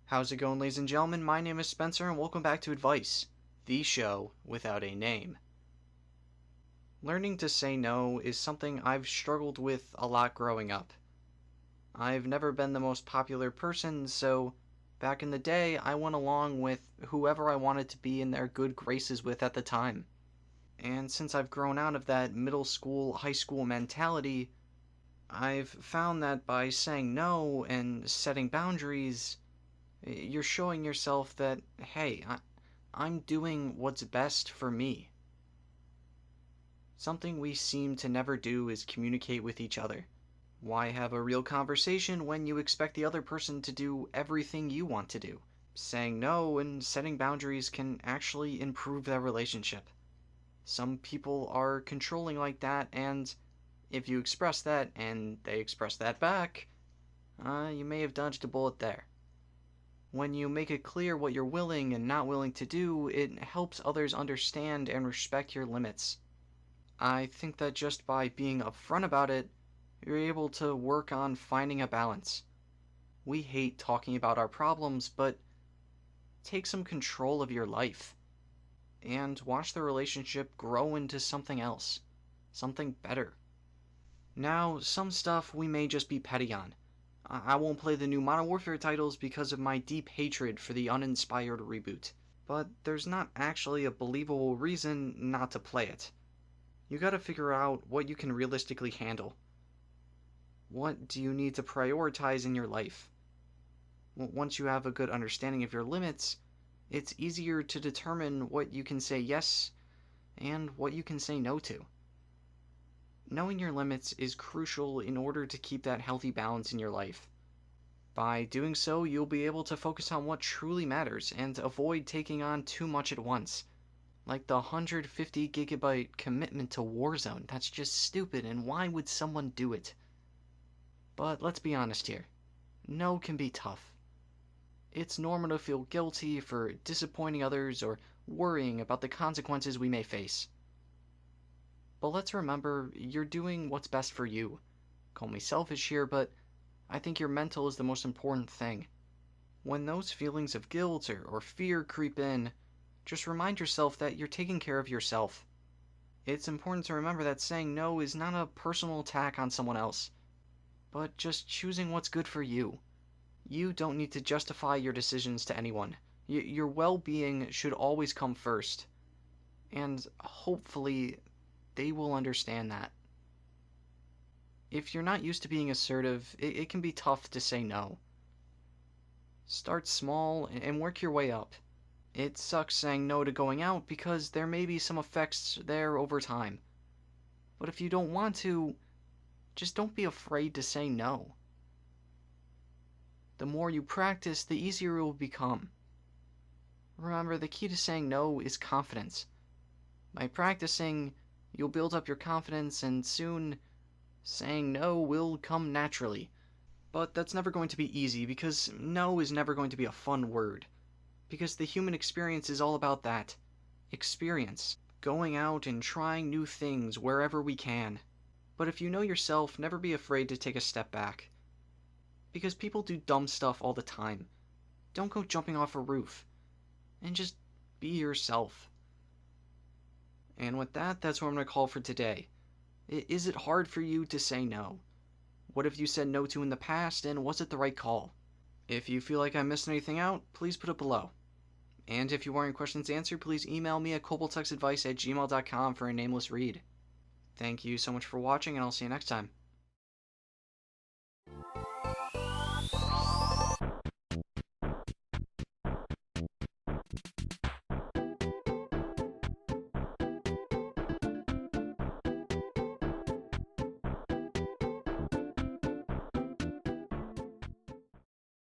How's it going, ladies and gentlemen? My name is Spencer, and welcome back to Advice, the show without a name. Learning to say no is something I've struggled with a lot growing up. I've never been the most popular person, so back in the day, I went along with whoever I wanted to be in their good graces with at the time. And since I've grown out of that middle school, high school mentality, I've found that by saying no and setting boundaries, you're showing yourself that, hey, I'm doing what's best for me. Something we seem to never do is communicate with each other. Why have a real conversation when you expect the other person to do everything you want to do? Saying no and setting boundaries can actually improve their relationship. Some people are controlling like that, and if you express that and they express that back, you may have dodged a bullet there. When you make it clear what you're willing and not willing to do, it helps others understand and respect your limits. I think that just by being upfront about it, you're able to work on finding a balance. We hate talking about our problems, but take some control of your life and watch the relationship grow into something else, something better. Now, some stuff we may just be petty on. I won't play the new Modern Warfare titles because of my deep hatred for the uninspired reboot, but there's not actually a believable reason not to play it. You gotta figure out what you can realistically handle. What do you need to prioritize in your life? Once you have a good understanding of your limits, it's easier to determine what you can say yes and what you can say no to. Knowing your limits is crucial in order to keep that healthy balance in your life. By doing so, you'll be able to focus on what truly matters and avoid taking on too much at once. Like the 150 gigabyte commitment to Warzone. That's just stupid, and why would someone do it? But let's be honest here. No can be tough. It's normal to feel guilty for disappointing others or worrying about the consequences we may face. But let's remember, you're doing what's best for you. Call me selfish here, but I think your mental is the most important thing. When those feelings of guilt or fear creep in, just remind yourself that you're taking care of yourself. It's important to remember that saying no is not a personal attack on someone else, but just choosing what's good for you. You don't need to justify your decisions to anyone. Your well-being should always come first. And hopefully, they will understand that. If you're not used to being assertive, it can be tough to say no. Start small and work your way up. It sucks saying no to going out because there may be some effects there over time. But if you don't want to, just don't be afraid to say no. The more you practice, the easier it will become. Remember, the key to saying no is confidence. By practicing, you'll build up your confidence, and soon, saying no will come naturally. But that's never going to be easy, because no is never going to be a fun word. Because the human experience is all about that. Experience. Going out and trying new things wherever we can. But if you know yourself, never be afraid to take a step back. Because people do dumb stuff all the time. Don't go jumping off a roof. And just be yourself. And with that, that's what I'm going to call for today. Is it hard for you to say no? What have you said no to in the past, and was it the right call? If you feel like I missed anything out, please put it below. And if you want your questions answered, please email me at koboltexadvice@gmail.com for a nameless read. Thank you so much for watching, and I'll see you next time.